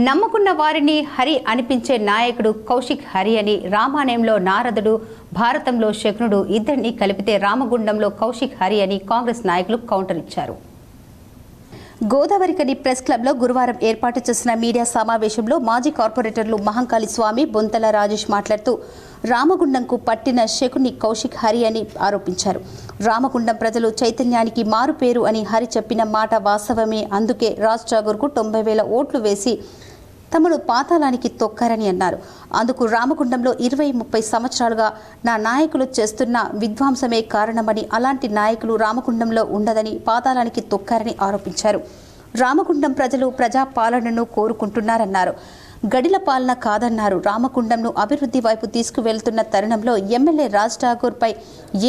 నమ్ముకున్న వారిని హరి అనిపించే నాయకుడు కౌశిక్ హరి అని రామాయణంలో నారదుడు, భారతంలో శకునుడు ఇద్దరిని కలిపితే రామగుండంలో కౌశిక్ హరి అని కాంగ్రెస్ నాయకులు కౌంటర్ ఇచ్చారు. గోదావరికని ప్రెస్ క్లబ్లో గురువారం ఏర్పాటు చేసిన మీడియా సమావేశంలో మాజీ కార్పొరేటర్లు మహంకాళి స్వామి, బొంతల రాజేష్ మాట్లాడుతూ రామగుండంకు పట్టిన శకుని కౌశిక్ హరి అని ఆరోపించారు. రామగుండం ప్రజలు చైతన్యానికి మారుపేరు అని హరి చెప్పిన మాట వాస్తవమే. అందుకే రాజ్ ఠాగూర్కు 90,000 ఓట్లు వేసి తమను పాతాళానికి తొక్కారని అన్నారు. అందుకు రామగుండంలో 20-30 సంవత్సరాలుగా నా నాయకులు చేస్తున్న విధ్వంసమే కారణమని, అలాంటి నాయకులు రామగుండంలో ఉండదని పాతాళానికి తొక్కారని ఆరోపించారు. రామగుండం ప్రజలు ప్రజాపాలనను కోరుకుంటున్నారన్నారు. గడిల పాలన కాదన్నారు. రామగుండంను అభివృద్ధి వైపు తీసుకువెళ్తున్న తరుణంలో ఎమ్మెల్యే రాజ్ ఠాగూర్పై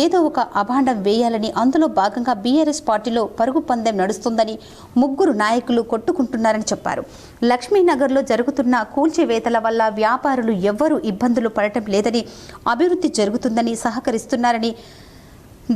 ఏదో ఒక అభాండం వేయాలని, అందులో భాగంగా బీఆర్ఎస్ పార్టీలో పరుగు పందెం నడుస్తుందని, ముగ్గురు నాయకులు కొట్టుకుంటున్నారని చెప్పారు. లక్ష్మీనగర్లో జరుగుతున్న కూల్చివేతల వల్ల వ్యాపారులు ఎవ్వరూ ఇబ్బందులు పడటం లేదని, అభివృద్ధి జరుగుతుందని సహకరిస్తున్నారని,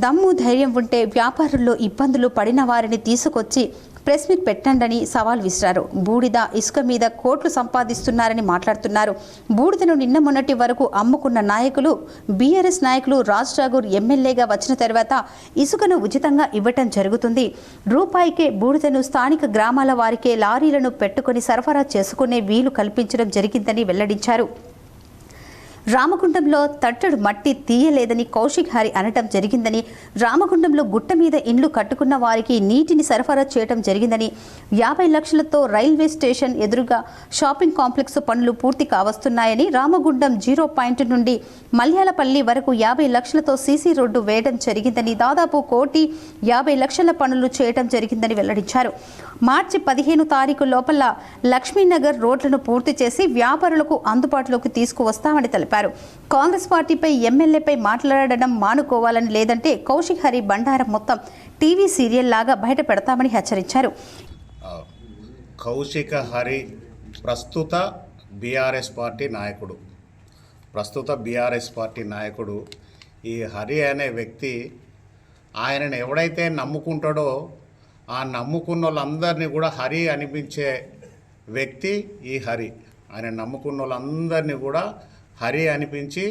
దమ్ము ధైర్యం ఉంటే వ్యాపారుల్లో ఇబ్బందులు పడిన వారిని తీసుకొచ్చి ప్రెస్ మీట్ పెట్టండని సవాల్ విసిరారు. బూడిద, ఇసుక మీద కోట్లు సంపాదిస్తున్నారని మాట్లాడుతున్నారు. బూడిదను నిన్న మొన్నటి వరకు అమ్ముకున్న నాయకులు, బీఆర్ఎస్ నాయకులు రాజ్ ఠాగూర్ ఎమ్మెల్యేగా వచ్చిన తర్వాత ఇసుకను ఉచితంగా ఇవ్వటం జరుగుతుంది. రూపాయికే బూడిదను స్థానిక గ్రామాల వారికే లారీలను పెట్టుకుని సరఫరా చేసుకునే వీలు కల్పించడం జరిగిందని వెల్లడించారు. రామగుండంలో తట్టడు మట్టి తీయలేదని కౌశిక్ హరి అనటం జరిగిందని, రామగుండంలో గుట్ట మీద ఇండ్లు కట్టుకున్న వారికి నీటిని సరఫరా చేయడం జరిగిందని, 50 లక్షలతో రైల్వే స్టేషన్ ఎదురుగా షాపింగ్ కాంప్లెక్స్ పనులు పూర్తి కావస్తున్నాయని, రామగుండం 0 పాయింట్ నుండి మల్యాలపల్లి వరకు 50 లక్షలతో సీసీ రోడ్డు వేయడం జరిగిందని, దాదాపు 1,50 లక్షల పనులు చేయడం జరిగిందని వెల్లడించారు. మార్చి 15 తారీఖు లోపల లక్ష్మీనగర్ రోడ్లను పూర్తి చేసి వ్యాపారులకు అందుబాటులోకి తీసుకువస్తామని తెలిపారు. కాంగ్రెస్ పార్టీపై, ఎమ్మెల్యేపై మాట్లాడడం మానుకోవాలని, లేదంటే కౌశిక్ హరి బండారం మొత్తం టీవీ సీరియల్ లాగా బయట పెడతామని హెచ్చరించారు. కౌశిక్ హరి ప్రస్తుత బీఆర్ఎస్ పార్టీ నాయకుడు. ఈ హరి అనే వ్యక్తి ఆయనను ఎవడైతే నమ్ముకుంటాడో ఆ నమ్ముకున్న వాళ్ళందరినీ కూడా హరి అనిపించే వ్యక్తి ఈ హరి. ఆయన నమ్ముకున్న వాళ్ళందరినీ కూడా హరి అనిపించి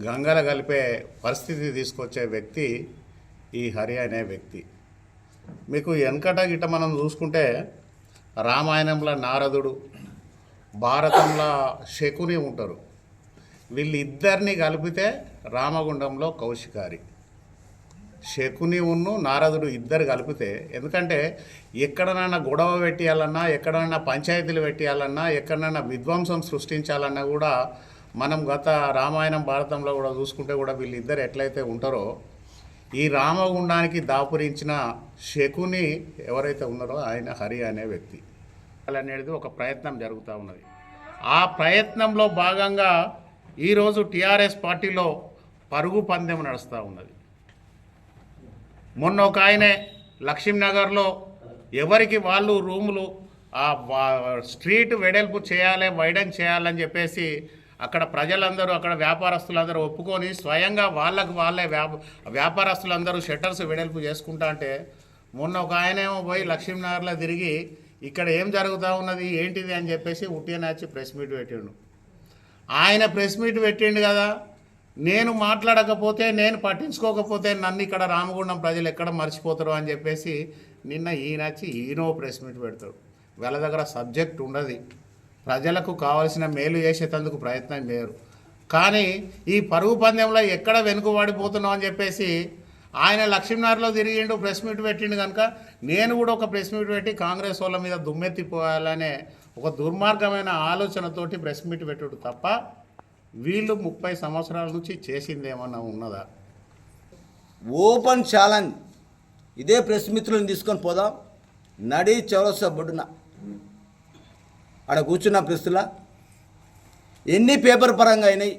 గంగల కలిపే పరిస్థితి తీసుకొచ్చే వ్యక్తి ఈ హరి అనే వ్యక్తి. మీకు వెనకట గిట్ట మనం చూసుకుంటే రామాయణంలో నారదుడు, భారతంలో శకుని ఉంటారు. వీళ్ళిద్దరిని కలిపితే రామగుండంలో కౌశిక్ హరి. శకుని ఉన్ను నారదుడు ఇద్దరు కలిపితే, ఎందుకంటే ఎక్కడనైనా గొడవ పెట్టియాలన్నా, ఎక్కడైనా పంచాయతీలు పెట్టియాలన్నా, ఎక్కడైనా విధ్వంసం సృష్టించాలన్నా కూడా మనం గత రామాయణం, భారతంలో కూడా చూసుకుంటే కూడా వీళ్ళిద్దరు ఎట్లయితే ఉంటారో, ఈ రామగుండానికి దాపురించిన శకుని ఎవరైతే ఉన్నారో ఆయన హరి అనే వ్యక్తి అనేది ఒక ప్రయత్నం జరుగుతూ ఉన్నది. ఆ ప్రయత్నంలో భాగంగా ఈరోజు టీఆర్ఎస్ పార్టీలో పరుగు పందెం నడుస్తూ ఉన్నది. మొన్న ఒక ఆయనే లక్ష్మీనగర్లో ఎవరికి వాళ్ళు రూములు స్ట్రీట్ వెడల్పు చేయాలి, వైడన్ చేయాలని చెప్పేసి అక్కడ ప్రజలందరూ, అక్కడ వ్యాపారస్తులందరూ ఒప్పుకొని స్వయంగా వాళ్ళే వ్యాపారస్తులందరూ షట్టర్స్ వెడల్పు చేసుకుంటా అంటే, మొన్న ఒక ఆయనేమో పోయి లక్ష్మీనగర్లో తిరిగి ఇక్కడ ఏం జరుగుతూ ఉన్నది ఏంటిది అని చెప్పేసి ఉట్టియనాచి ప్రెస్ మీట్ పెట్టిండు. ఆయన ప్రెస్ మీట్ పెట్టిండు కదా, నేను మాట్లాడకపోతే, నేను పట్టించుకోకపోతే నన్ను ఇక్కడ రామగుండం ప్రజలు ఎక్కడ మర్చిపోతారు అని చెప్పేసి నిన్న ఈయనో ప్రెస్ మీట్ పెడతాడు. వీళ్ళ దగ్గర సబ్జెక్ట్ ఉండదు, ప్రజలకు కావాల్సిన మేలు చేసేటందుకు ప్రయత్నం చేయరు. కానీ ఈ పరుగు పందెంలో ఎక్కడ వెనుకబడిపోతున్నాం అని చెప్పేసి ఆయన లక్ష్మీనగర్లో తిరిగిండు, ప్రెస్ మీట్ పెట్టిండు. కనుక నేను కూడా ఒక ప్రెస్ మీట్ పెట్టి కాంగ్రెస్ వాళ్ళ మీద దుమ్మెత్తిపోవాలనే ఒక దుర్మార్గమైన ఆలోచనతోటి ప్రెస్ మీట్ పెట్టుడు తప్ప వీళ్ళు 30 సంవత్సరాల నుంచి చేసింది ఏమన్నా ఉన్నదా? ఓపెన్ ఛాలెంజ్, ఇదే ప్రెస్ మిత్రులను తీసుకొని పోదాం, నడి చౌరస్తా బొడ్డున ఆడ కూర్చున్న ప్రెస్లా ఎన్ని పేపర్ పరంగా అయినాయి,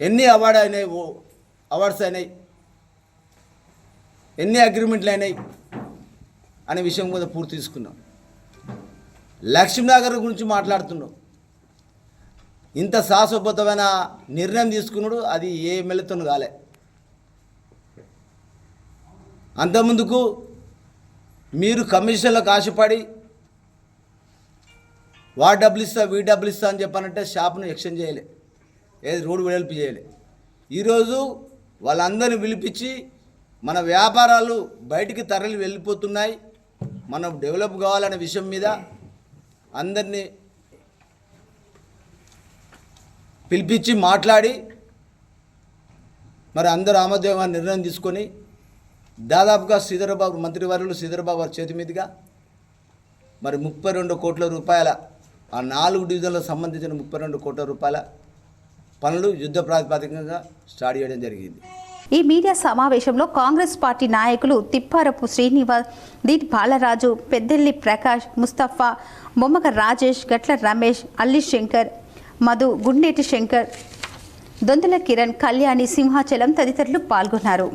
ఎన్ని అవార్డ్స్ అయినాయి, ఎన్ని అగ్రిమెంట్లు అయినాయి అనే విషయం కూడా పూర్తి తీసుకున్నాం. లక్ష్మీనగర్ గురించి మాట్లాడుతున్నాం. ఇంత సాహసోపేతమైన నిర్ణయం తీసుకున్నాడు, అది ఏ ఎమ్మెల్యేతోనూ కాలే. అంతకుముందుకు మీరు కమిషన్లకు ఆశపడి వాడు డబ్బులు ఇస్తా వీడు డబ్బులు ఇస్తా అని చెప్పానంటే షాప్ను ఎక్స్చేంజ్ చేయలే, ఏది రోడ్డు వెడల్పు చేయలే. ఈరోజు వాళ్ళందరినీ పిలిపించి మన వ్యాపారాలు బయటికి తరలి వెళ్ళిపోతున్నాయి, మనం డెవలప్ కావాలనే విషయం మీద అందరినీ పిలిపించి మాట్లాడి మరి అందరూ ఆమోదయోగ నిర్ణయం తీసుకొని దాదాపుగా శ్రీధరబాబు మంత్రివర్యులు శ్రీధరబాబు వారి చేతి మీదుగా మరి 32 కోట్ల రూపాయల ఆ 4 డివిజన్లకు సంబంధించిన 32 కోట్ల రూపాయల పనులు యుద్ధ ప్రాతిపదికగా స్టార్ట్ చేయడం జరిగింది. ఈ మీడియా సమావేశంలో కాంగ్రెస్ పార్టీ నాయకులు తిప్పారపు శ్రీనివాస్, దీటి బాలరాజు, పెద్దెల్లి ప్రకాష్, ముస్తఫా, బొమ్మక రాజేష్, గట్ల రమేష్, అల్లి శంకర్, మధు, గుండేటి శంకర్, దొంతుల కిరణ్, కళ్యాణి, సింహాచలం తదితరులు పాల్గొన్నారు.